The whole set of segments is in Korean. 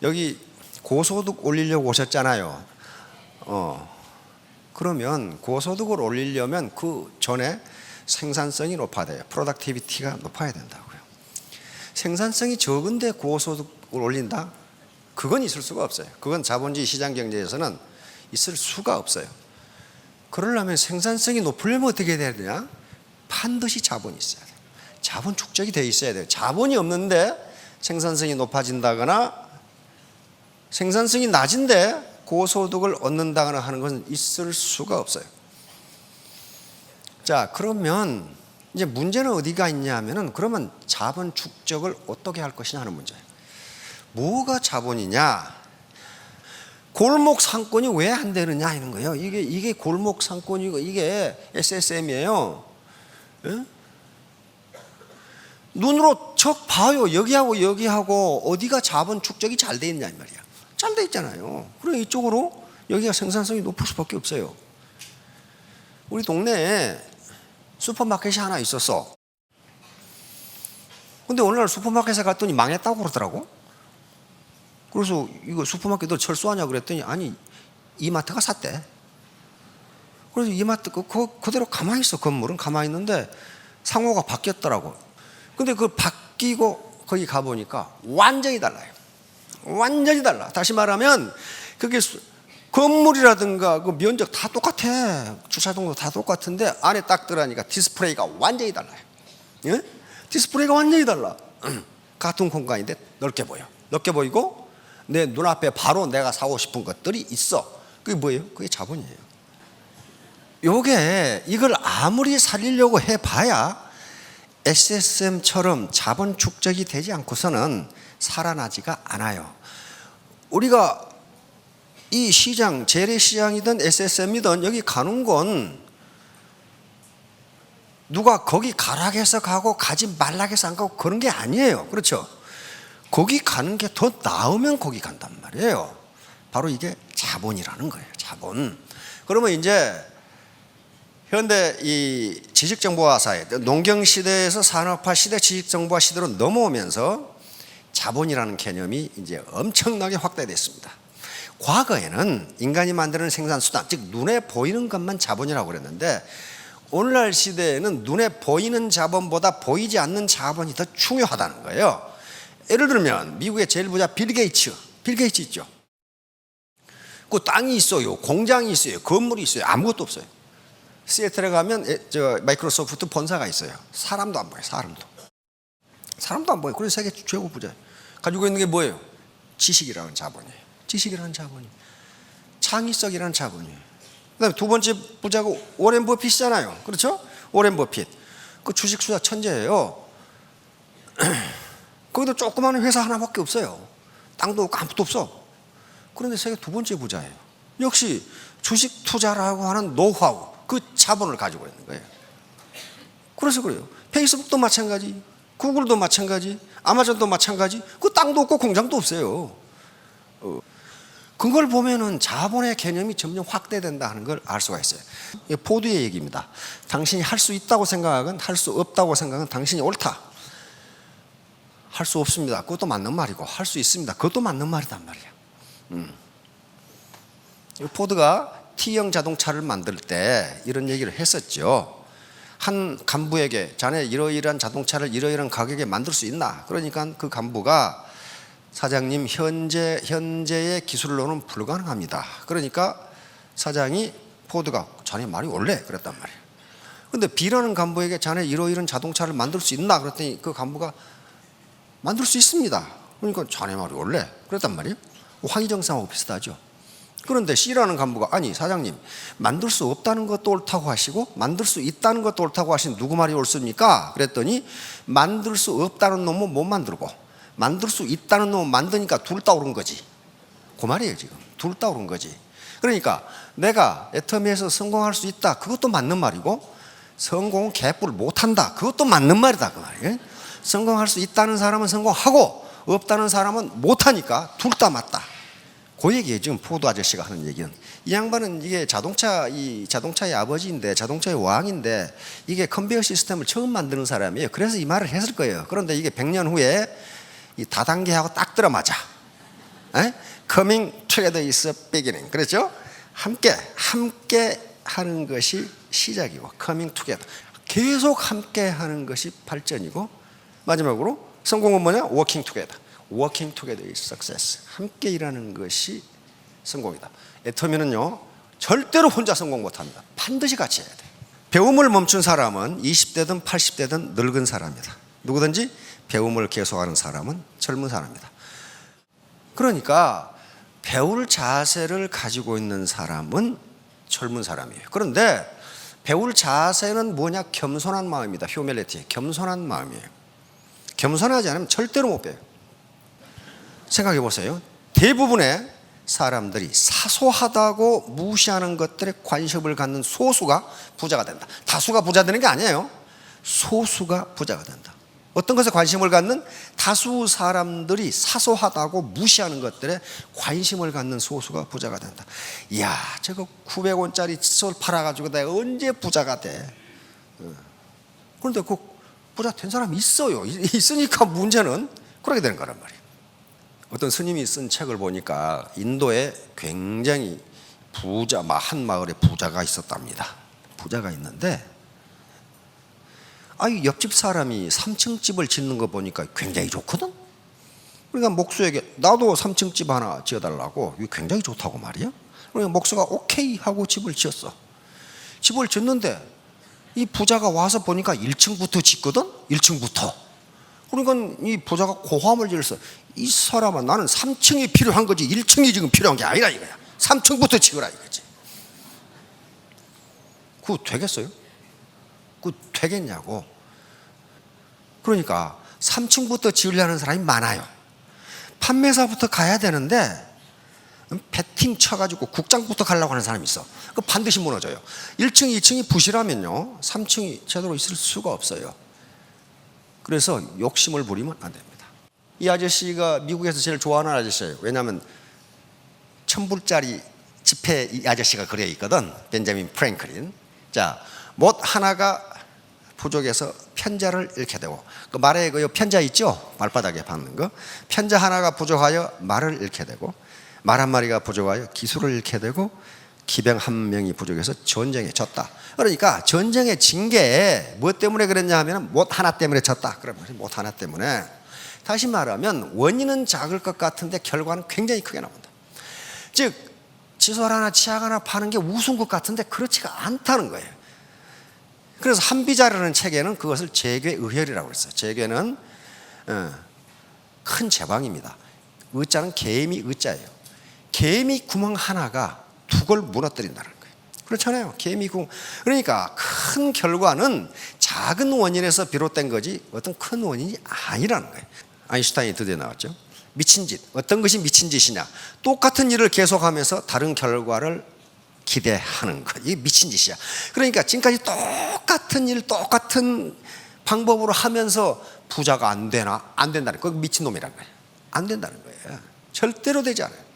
여기 고소득 올리려고 오셨잖아요. 그러면 고소득을 올리려면 그 전에 생산성이 높아야 돼요. 프로덕티비티가 높아야 된다고요. 생산성이 적은데 고소득을 올린다? 그건 있을 수가 없어요. 그건 자본주의 시장 경제에서는 있을 수가 없어요. 그러려면 생산성이 높으려면 어떻게 해야 되냐? 반드시 자본이 있어야 돼요. 자본 축적이 돼 있어야 돼요. 자본이 없는데 생산성이 높아진다거나 생산성이 낮은데 고소득을 얻는다거나 하는 것은 있을 수가 없어요. 자, 그러면 이제 문제는 어디가 있냐 하면은 그러면 자본 축적을 어떻게 할 것이냐 하는 문제예요. 뭐가 자본이냐? 골목 상권이 왜 안 되느냐 하는 거예요. 이게 골목 상권이고 이게 SSM이에요. 예? 눈으로 척 봐요. 여기하고 여기하고 어디가 자본 축적이 잘 돼 있냐 이 말이야. 잘 돼 있잖아요. 그럼 이쪽으로 여기가 생산성이 높을 수밖에 없어요. 우리 동네에 슈퍼마켓이 하나 있었어. 근데 어느 날 슈퍼마켓에 갔더니 망했다고 그러더라고. 그래서 이거 슈퍼마켓 너 철수하냐 그랬더니 아니 이마트가 샀대. 그래서 이마트 그대로 가만히 있어. 건물은 가만히 있는데 상호가 바뀌었더라고. 근데 그 바뀌고 거기 가보니까 완전히 달라요. 완전히 달라. 다시 말하면 그게 건물이라든가 그 면적 다 똑같아. 주차장도 다 똑같은데 안에 딱 들어가니까 디스플레이가 완전히 달라요. 예? 디스플레이가 완전히 달라. 같은 공간인데 넓게 보여. 넓게 보이고 내 눈앞에 바로 내가 사고 싶은 것들이 있어. 그게 뭐예요? 그게 자본이에요. 이걸 아무리 살리려고 해봐야 SSM처럼 자본 축적이 되지 않고서는 살아나지가 않아요. 우리가 이 시장, 재래시장이든 SSM이든 여기 가는 건 누가 거기 가라 해서 가고 가지 말라 해서 안 가고 그런 게 아니에요. 그렇죠? 거기 가는 게 더 나으면 거기 간단 말이에요. 바로 이게 자본이라는 거예요. 자본. 그러면 이제 현대 이 지식정보화 사회, 농경시대에서 산업화 시대, 지식정보화 시대로 넘어오면서 자본이라는 개념이 이제 엄청나게 확대됐습니다. 과거에는 인간이 만드는 생산수단, 즉 눈에 보이는 것만 자본이라고 그랬는데 오늘날 시대에는 눈에 보이는 자본보다 보이지 않는 자본이 더 중요하다는 거예요. 예를 들면 미국의 제일 부자 빌 게이츠 있죠. 그 땅이 있어요, 공장이 있어요, 건물이 있어요, 아무것도 없어요. 시애틀에 가면 마이크로소프트 본사가 있어요. 사람도 안 보여요. 사람도 안 보여요. 그래서 세계 최고 부자예요. 가지고 있는 게 뭐예요? 지식이라는 자본이에요. 지식이라는 자본이, 창의성이라는 자본이에요. 그다음에 두 번째 부자가 워렌 버핏이잖아요. 그렇죠? 워렌 버핏. 그 주식 투자 천재예요. 거기도 조그마한 회사 하나밖에 없어요. 땅도 없고 아무것도 없어. 그런데 세계 두 번째 부자예요. 역시 주식 투자라고 하는 노하우, 그 자본을 가지고 있는 거예요. 그래서 그래요. 페이스북도 마찬가지, 구글도 마찬가지, 아마존도 마찬가지. 그 땅도 없고 공장도 없어요. 그걸 보면은 자본의 개념이 점점 확대된다 하는 걸 알 수가 있어요. 이게 포드의 얘기입니다. 당신이 할 수 있다고 생각하건 할 수 없다고 생각하건 당신이 옳다. 할 수 없습니다. 그것도 맞는 말이고 할 수 있습니다. 그것도 맞는 말이단 말이야. 포드가 T형 자동차를 만들 때 이런 얘기를 했었죠. 한 간부에게 자네 이러이러한 자동차를 이러이러한 가격에 만들 수 있나? 그러니까 그 간부가 사장님 현재의 기술로는 불가능합니다. 그러니까 사장이 포드가 자네 말이 옳네 그랬단 말이에요. 근데 B라는 간부에게 자네 이러이러한 자동차를 만들 수 있나? 그랬더니 그 간부가 만들 수 있습니다. 그러니까 자네 말이 옳네 그랬단 말이에요. 황희정상하고 비슷하죠. 그런데 C라는 간부가 아니 사장님 만들 수 없다는 것도 옳다고 하시고 만들 수 있다는 것도 옳다고 하신 누구 말이 옳습니까? 그랬더니 만들 수 없다는 놈은 못 만들고 만들 수 있다는 놈은 만드니까 둘 다 옳은 거지. 그 말이에요. 지금 둘 다 옳은 거지. 그러니까 내가 애터미에서 성공할 수 있다, 그것도 맞는 말이고 성공은 개뿔 못한다, 그것도 맞는 말이다 그 말이에요. 성공할 수 있다는 사람은 성공하고 없다는 사람은 못하니까 둘 다 맞다. 그 얘기예요. 지금 포드 아저씨가 하는 얘기는. 이 양반은 이게 자동차의 아버지인데 자동차의 왕인데 이게 컨베이어 시스템을 처음 만드는 사람이에요. 그래서 이 말을 했을 거예요. 그런데 이게 100년 후에 이 다단계하고 딱 들어맞아. 에? Coming together is a beginning. 그렇죠? 함께 하는 것이 시작이고, coming together. 계속 함께 하는 것이 발전이고, 마지막으로 성공은 뭐냐? working together. working together is success. 함께 일하는 것이 성공이다. 애터미는요, 절대로 혼자 성공 못합니다. 반드시 같이 해야 돼. 배움을 멈춘 사람은 20대든 80대든 늙은 사람이다. 누구든지 배움을 계속하는 사람은 젊은 사람이다. 그러니까 배울 자세를 가지고 있는 사람은 젊은 사람이에요. 그런데 배울 자세는 뭐냐? 겸손한 마음이다. 휴밀리티. 겸손한 마음이에요. 겸손하지 않으면 절대로 못 배워요. 생각해 보세요. 대부분의 사람들이 사소하다고 무시하는 것들에 관심을 갖는 소수가 부자가 된다. 다수가 부자 되는 게 아니에요. 소수가 부자가 된다. 어떤 것에 관심을 갖는 다수 사람들이 사소하다고 무시하는 것들에 관심을 갖는 소수가 부자가 된다. 이야, 저거 900원짜리 칫솔 팔아가지고 내가 언제 부자가 돼? 그런데 그 부자 된 사람이 있어요. 있으니까 문제는 그렇게 되는 거란 말이에요. 어떤 스님이 쓴 책을 보니까 인도에 굉장히 한 마을에 부자가 있었답니다. 부자가 있는데, 옆집 사람이 3층 집을 짓는 거 보니까 굉장히 좋거든? 그러니까 목수에게 나도 3층 집 하나 지어달라고. 이게 굉장히 좋다고 말이야. 그러니까 목수가 오케이 하고 집을 지었어. 집을 짓는데 이 부자가 와서 보니까 1층부터 짓거든? 1층부터. 그러니까 이 부자가 고함을 질렀어. 이 사람아, 나는 3층이 필요한 거지 1층이 지금 필요한 게 아니라 이거야. 3층부터 지으라 이거지. 그거 되겠어요? 그거 되겠냐고. 그러니까 3층부터 지으려는 사람이 많아요. 판매사부터 가야 되는데 배팅 쳐가지고 국장부터 가려고 하는 사람이 있어. 그 반드시 무너져요. 1층, 2층이 부실하면요 3층이 제대로 있을 수가 없어요. 그래서 욕심을 부리면 안 됩니다. 이 아저씨가 미국에서 제일 좋아하는 아저씨예요. 왜냐하면 1000불짜리 지폐 이 아저씨가 그려 있거든. 벤자민 프랭클린. 자, 못 하나가 부족해서 편자를 잃게 되고, 그 말에 그 편자 있죠? 발바닥에 박는 거. 편자 하나가 부족하여 말을 잃게 되고, 말 한 마리가 부족하여 기술을 잃게 되고, 기병 한 명이 부족해서 전쟁에 졌다. 그러니까 전쟁에 진 게 뭐 때문에 그랬냐 하면 못 하나 때문에 졌다. 그러면 못 하나 때문에. 다시 말하면 원인은 작을 것 같은데 결과는 굉장히 크게 나온다. 즉 칫솔 하나 치약 하나 파는 게 우스운 것 같은데 그렇지가 않다는 거예요. 그래서 한비자라는 책에는 그것을 재괴의혈이라고 했어요. 재괴는 큰 제방입니다. 의자는 개미 의자예요. 개미 구멍 하나가 두 걸 무너뜨린다는 거예요. 그렇잖아요. 개미 구멍. 그러니까 큰 결과는 작은 원인에서 비롯된 거지 어떤 큰 원인이 아니라는 거예요. 아인슈타인이 드디어 나왔죠. 미친 짓. 어떤 것이 미친 짓이냐? 똑같은 일을 계속하면서 다른 결과를 기대하는 것. 이게 미친 짓이야. 그러니까 지금까지 똑같은 일, 똑같은 방법으로 하면서 부자가 안 되나? 안 된다는 거예요. 미친놈이라는 거예요. 안 된다는 거예요. 절대로 되지 않아요.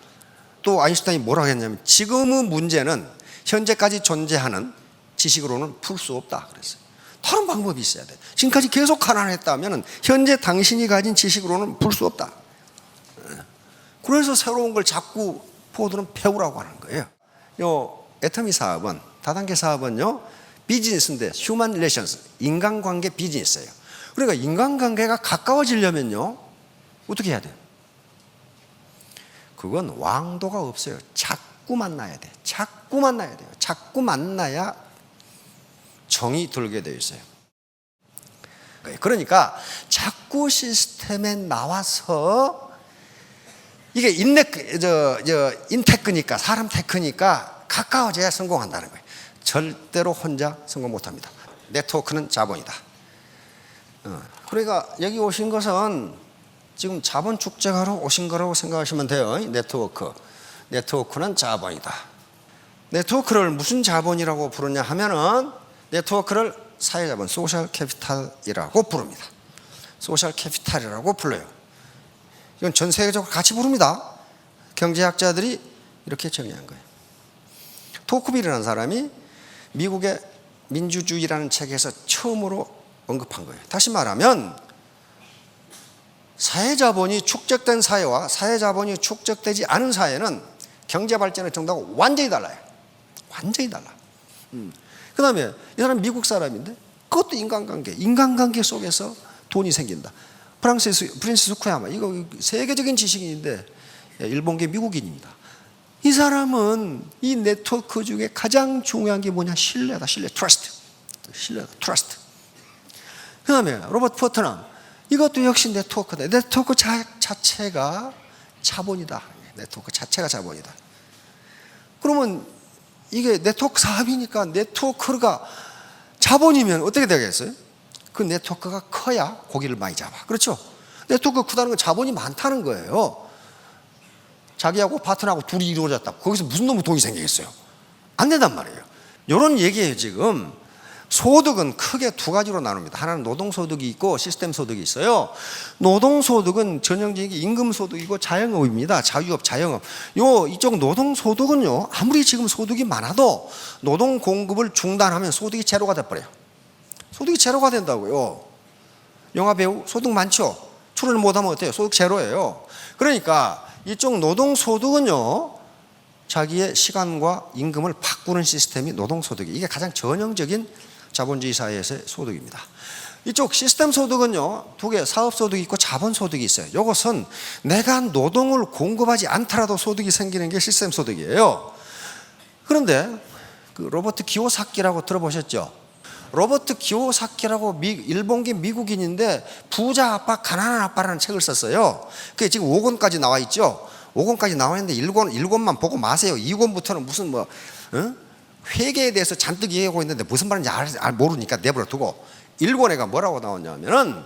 또 아인슈타인이 뭐라고 했냐면 지금의 문제는 현재까지 존재하는 지식으로는 풀 수 없다 그랬어요. 다른 방법이 있어야 돼. 지금까지 계속 가난했다면 현재 당신이 가진 지식으로는 풀 수 없다. 그래서 새로운 걸 자꾸 포드는 배우라고 하는 거예요. 요 애터미 사업은, 다단계 사업은요 비즈니스인데 휴먼 릴레이션스, 인간관계 비즈니스예요. 그러니까 인간관계가 가까워지려면요 어떻게 해야 돼요? 그건 왕도가 없어요. 자꾸 만나야 돼. 자꾸 만나야 돼요. 자꾸 만나야 정이 들게 되어 있어요. 그러니까 자꾸 시스템에 나와서 이게 인테크니까, 사람 테크니까 가까워져야 성공한다는 거예요. 절대로 혼자 성공 못합니다. 네트워크는 자본이다. 그러니까 여기 오신 것은 지금 자본 축적하러 오신 거라고 생각하시면 돼요. 네트워크는 자본이다. 네트워크를 무슨 자본이라고 부르냐 하면은 네트워크를 사회자본, 소셜 캐피탈이라고 부릅니다. 소셜 캐피탈이라고 불러요. 이건 전 세계적으로 같이 부릅니다. 경제학자들이 이렇게 정의한 거예요. 토크빌이라는 사람이 미국의 민주주의라는 책에서 처음으로 언급한 거예요. 다시 말하면 사회자본이 축적된 사회와 사회자본이 축적되지 않은 사회는 경제발전의 정도가 완전히 달라요. 완전히 달라. 그 다음에 이 사람 미국 사람인데 그것도 인간관계 속에서 돈이 생긴다. 프란시스 쿠야마, 이거 세계적인 지식인인데 일본계 미국인입니다. 이 사람은 이 네트워크 중에 가장 중요한 게 뭐냐? 신뢰다. 신뢰다. 트러스트. 그 다음에 로버트 포트남, 이것도 역시 네트워크다. 네트워크 자체가 자본이다. 네트워크 자체가 자본이다. 그러면 이게 네트워크 사업이니까 네트워크가 자본이면 어떻게 되겠어요? 그 네트워크가 커야 고기를 많이 잡아. 그렇죠? 네트워크가 크다는 건 자본이 많다는 거예요. 자기하고 파트너하고 둘이 이루어졌다. 거기서 무슨 놈의 돈이 생기겠어요? 안 된단 말이에요. 이런 얘기예요. 지금 소득은 크게 두 가지로 나눕니다. 하나는 노동소득이 있고 시스템 소득이 있어요. 노동소득은 전형적인 임금소득이고 자영업입니다. 자유업, 자영업. 이쪽 노동소득은요, 아무리 지금 소득이 많아도 노동 공급을 중단하면 소득이 제로가 돼버려요. 소득이 제로가 된다고요. 영화배우 소득 많죠? 출연을 못하면 어때요? 소득 제로예요. 그러니까 이쪽 노동소득은요, 자기의 시간과 임금을 바꾸는 시스템이 노동소득이, 이게 가장 전형적인 자본주의 사회에서의 소득입니다. 이쪽 시스템 소득은요, 두 개, 사업소득이 있고 자본소득이 있어요. 이것은 내가 노동을 공급하지 않더라도 소득이 생기는 게 시스템 소득이에요. 그런데 그 로버트 기요사키라고 들어보셨죠? 로버트 기요사키라고 일본계 미국인인데 부자 아빠, 가난한 아빠라는 책을 썼어요. 그게 지금 5권까지 나와 있죠. 5권까지 나와 있는데 1권만 보고 마세요. 2권부터는 무슨 회계에 대해서 잔뜩 얘기하고 있는데 무슨 말인지 모르니까 내버려 두고 1권에가 뭐라고 나왔냐면은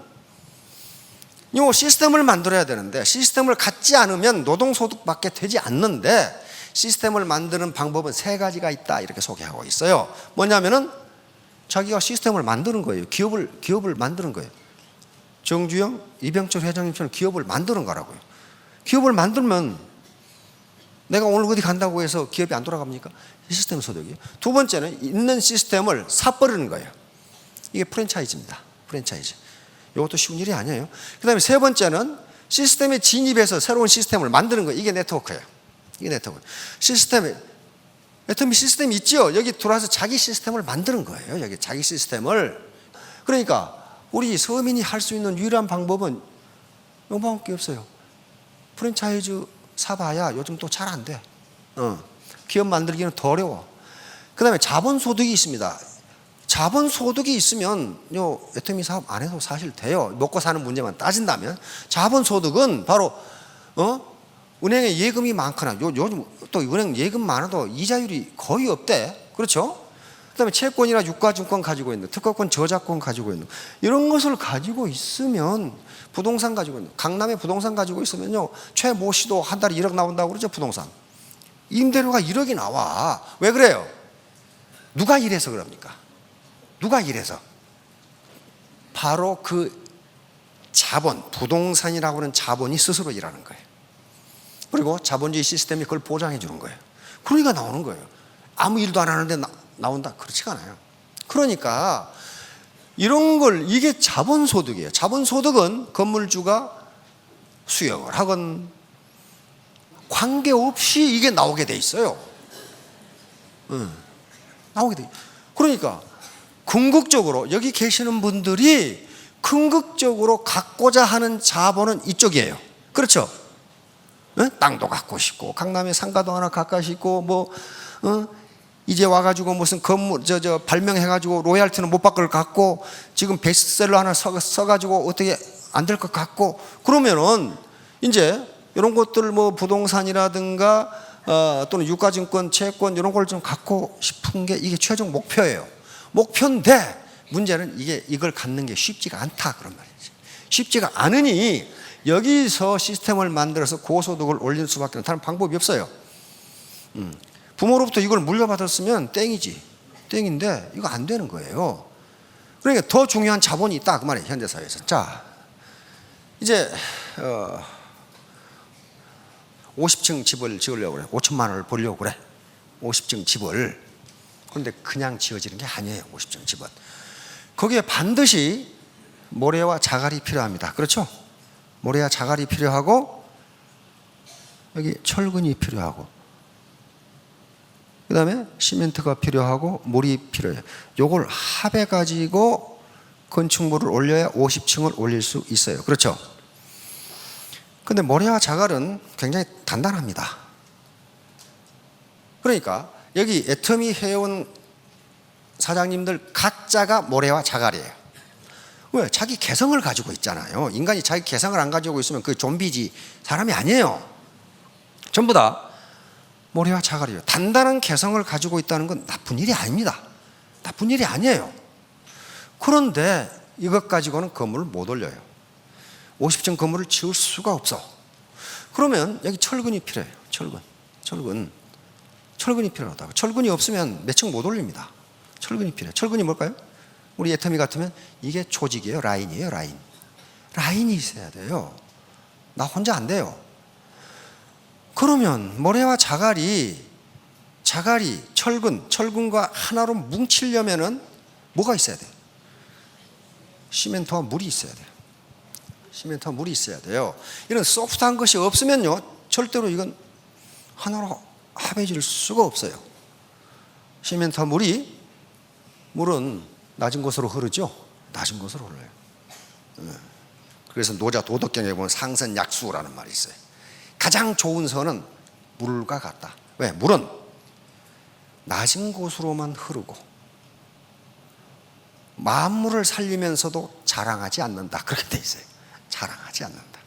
이 시스템을 만들어야 되는데 시스템을 갖지 않으면 노동소득밖에 되지 않는데 시스템을 만드는 방법은 세 가지가 있다, 이렇게 소개하고 있어요. 뭐냐면은 자기가 시스템을 만드는 거예요. 기업을 만드는 거예요. 정주영, 이병철 회장님처럼 기업을 만드는 거라고요. 기업을 만들면 내가 오늘 어디 간다고 해서 기업이 안 돌아갑니까? 시스템 소득이에요. 두 번째는 있는 시스템을 사버리는 거예요. 이게 프랜차이즈입니다. 프랜차이즈. 이것도 쉬운 일이 아니에요. 그 다음에 세 번째는 시스템에 진입해서 새로운 시스템을 만드는 거예요. 이게 네트워크예요. 이게 네트워크. 애터미 시스템이 있죠. 여기 들어와서 자기 시스템을 만드는 거예요. 여기 자기 시스템을. 그러니까 우리 서민이 할 수 있는 유일한 방법은 요만밖에 없어요. 프랜차이즈 사봐야 요즘 또 잘 안 돼. 기업 만들기는 더 어려워. 그 다음에 자본소득이 있습니다. 자본소득이 있으면 애터미 사업 안 해도 사실 돼요. 먹고 사는 문제만 따진다면. 자본소득은 바로 은행에 예금이 많거나 요즘 또 은행 예금 많아도 이자율이 거의 없대. 그렇죠? 그 다음에 채권이나 유가증권 가지고 있는, 특허권, 저작권 가지고 있는 이런 것을 가지고 있으면, 부동산 가지고 있는, 강남에 부동산 가지고 있으면요, 최모 씨도 한 달에 1억 나온다고 그러죠. 부동산 임대료가 1억이 나와. 왜 그래요? 누가 일해서 그럽니까? 누가 일해서? 바로 그 자본, 부동산이라고 하는 자본이 스스로 일하는 거예요. 그리고 자본주의 시스템이 그걸 보장해 주는 거예요. 그러니까 나오는 거예요. 아무 일도 안 하는데 나온다? 그렇지가 않아요. 그러니까 이런 걸, 이게 자본소득이에요. 자본소득은 건물주가 수용을 하건 관계없이 이게 나오게 돼 있어요. 나오게 돼 있어요. 그러니까 궁극적으로 여기 계시는 분들이 궁극적으로 갖고자 하는 자본은 이쪽이에요. 그렇죠? 땅도 갖고 싶고, 강남에 상가도 하나 가까이 있고, 이제 와가지고 무슨 건물 발명해가지고 로얄티는 못 받을 것 같고, 지금 베스트셀러 하나 써가지고 어떻게 안 될 것 같고, 그러면은 이제 이런 것들 부동산이라든가 또는 유가증권, 채권 이런 걸 좀 갖고 싶은 게 이게 최종 목표예요. 목표인데 문제는 이걸 갖는 게 쉽지가 않다, 그런 말이지. 쉽지가 않으니 여기서 시스템을 만들어서 고소득을 올릴 수밖에 다른 방법이 없어요. 부모로부터 이걸 물려받았으면 땡이지. 땡인데 이거 안 되는 거예요. 그러니까 더 중요한 자본이 있다, 그 말이에요. 현대사회에서. 자, 이제 50층 집을 지으려고 그래. 5천만 원을 벌려고 그래. 50층 집을. 그런데 그냥 지어지는 게 아니에요. 50층 집은. 거기에 반드시 모래와 자갈이 필요합니다. 그렇죠? 모래와 자갈이 필요하고 여기 철근이 필요하고 그 다음에 시멘트가 필요하고 물이 필요해요. 요걸 합해 가지고 건축물을 올려야 50층을 올릴 수 있어요. 그렇죠? 근데 모래와 자갈은 굉장히 단단합니다. 그러니까 여기 애터미 해온 사장님들 각자가 모래와 자갈이에요. 왜? 자기 개성을 가지고 있잖아요. 인간이 자기 개성을 안 가지고 있으면 그 좀비지 사람이 아니에요. 전부 다 모래와 자갈이에요. 단단한 개성을 가지고 있다는 건 나쁜 일이 아닙니다. 나쁜 일이 아니에요. 그런데 이것 가지고는 건물을 못 올려요. 50층 건물을 지을 수가 없어. 그러면 여기 철근이 필요해요. 철근이 필요하다고. 철근이 없으면 몇 층 못 올립니다. 철근이 필요해요. 철근이 뭘까요? 우리 애터미 같으면 이게 조직이에요. 라인이에요. 라인이 있어야 돼요. 나 혼자 안 돼요. 그러면 모래와 자갈이 철근과 하나로 뭉치려면은 뭐가 있어야 돼요? 시멘트와 물이 있어야 돼요. 이런 소프트한 것이 없으면요, 절대로 이건 하나로 합해질 수가 없어요. 시멘트와 물은 낮은 곳으로 흐르죠. 낮은 곳으로 흘러요. 그래서 노자 도덕경에 보면 상선약수라는 말이 있어요. 가장 좋은 선은 물과 같다. 왜? 물은 낮은 곳으로만 흐르고 만물을 살리면서도 자랑하지 않는다. 그렇게 돼 있어요. 자랑하지 않는다.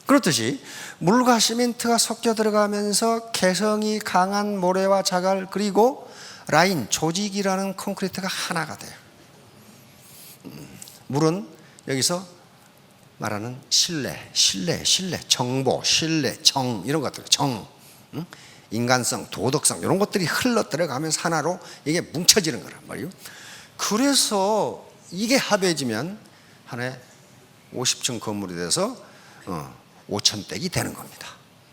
그렇듯이 물과 시멘트가 섞여 들어가면서 개성이 강한 모래와 자갈 그리고 라인, 조직이라는 콘크리트가 하나가 돼요. 물은 여기서 말하는 신뢰, 정보, 정 이런 것들, 인간성, 도덕성 이런 것들이 흘러 들어가면서 하나로 이게 뭉쳐지는 거란 말이에요. 그래서 이게 합해지면 하나의 50층 건물이 돼서 5천대기 되는 겁니다.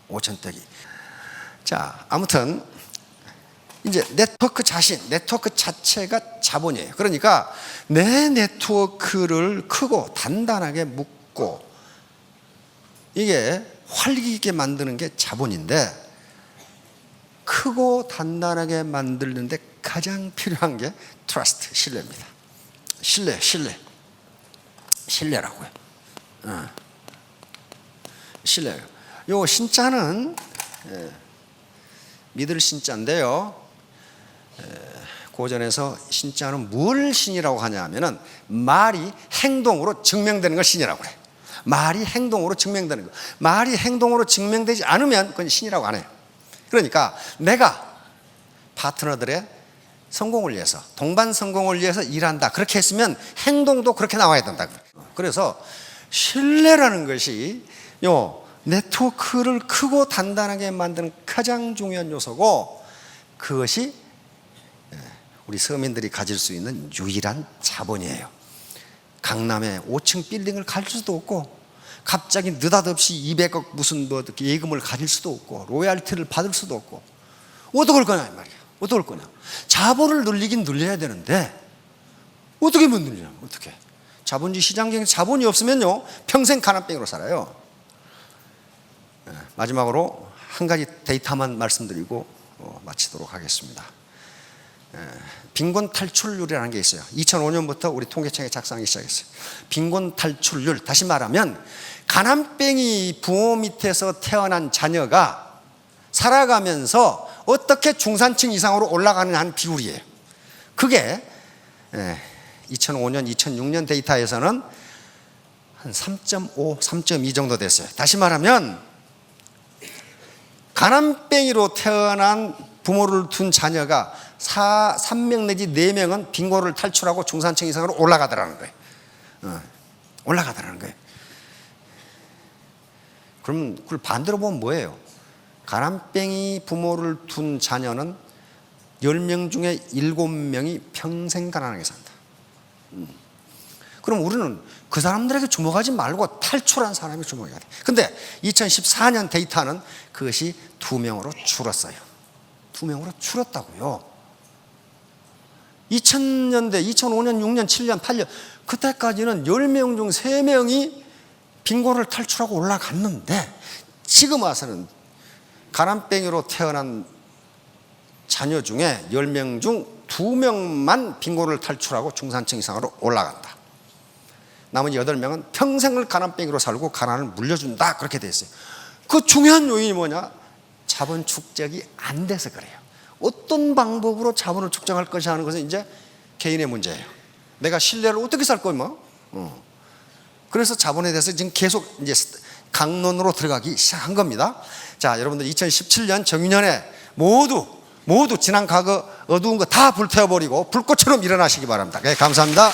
5천대기. 자, 아무튼 이제 네트워크 자체가 자본이에요. 그러니까 내 네트워크를 크고 단단하게 묶고 이게 활기 있게 만드는 게 자본인데 크고 단단하게 만드는데 가장 필요한 게 트러스트, 신뢰입니다. 신뢰라고요. 신뢰요. 요 신자는 믿을 신자인데요. 고전에서 신자는 뭘 신이라고 하냐 하면은 말이 행동으로 증명되는 걸 신이라고 그래. 말이 행동으로 증명되는 거. 말이 행동으로 증명되지 않으면 그건 신이라고 안 해요. 그러니까 내가 파트너들의 성공을 위해서, 동반 성공을 위해서 일한다. 그렇게 했으면 행동도 그렇게 나와야 된다. 그래서 신뢰라는 것이 요 네트워크를 크고 단단하게 만드는 가장 중요한 요소고 그것이 우리 서민들이 가질 수 있는 유일한 자본이에요. 강남에 5층 빌딩을 가질 수도 없고 갑자기 느닷없이 200억 무슨 뭐 예금을 가질 수도 없고 로얄티를 받을 수도 없고 어떡할 거냐 이 말이야. 어떡할 거냐. 자본을 늘리긴 늘려야 되는데 어떻게 못 늘리냐. 어떻게. 자본주의 시장 경제 자본이 없으면요 평생 가난뱅이로 살아요. 마지막으로 한 가지 데이터만 말씀드리고 마치도록 하겠습니다. 빈곤 탈출률이라는 게 있어요. 2005년부터 우리 통계청이 작성하기 시작했어요. 빈곤 탈출률, 다시 말하면 가난뱅이 부모 밑에서 태어난 자녀가 살아가면서 어떻게 중산층 이상으로 올라가느냐 하는 비율이에요. 그게 2005년, 2006년 데이터에서는 한 3.5, 3.2 정도 됐어요. 다시 말하면 가난뱅이로 태어난 부모를 둔 자녀가 3명 내지 4명은 빈곤을 탈출하고 중산층 이상으로 올라가더라는 거예요. 올라가더라는 거예요. 그럼 그걸 반대로 보면 뭐예요? 가난뱅이 부모를 둔 자녀는 10명 중에 7명이 평생 가난하게 산다. 그럼 우리는 그 사람들에게 주목하지 말고 탈출한 사람이 주목해야 돼. 근데 2014년 데이터는 그것이 2명으로 줄었어요. 2명으로 줄었다고요. 2000년대, 2005년, 6년, 7년, 8년 그때까지는 10명 중 3명이 빈곤을 탈출하고 올라갔는데 지금 와서는 가난뱅이로 태어난 자녀 중에 10명 중 2명만 빈곤을 탈출하고 중산층 이상으로 올라간다. 나머지 8명은 평생을 가난뱅이로 살고 가난을 물려준다. 그렇게 돼 있어요. 그 중요한 요인이 뭐냐? 자본 축적이 안 돼서 그래요. 어떤 방법으로 자본을 축적할 것이 하는 것은 이제 개인의 문제예요. 내가 신뢰를 어떻게 살 거야, 뭐? 그래서 자본에 대해서 지금 계속 이제 강론으로 들어가기 시작한 겁니다. 자, 여러분들 2017년 정유년에 모두 지난 과거 어두운 거 다 불태워버리고 불꽃처럼 일어나시기 바랍니다. 네, 감사합니다.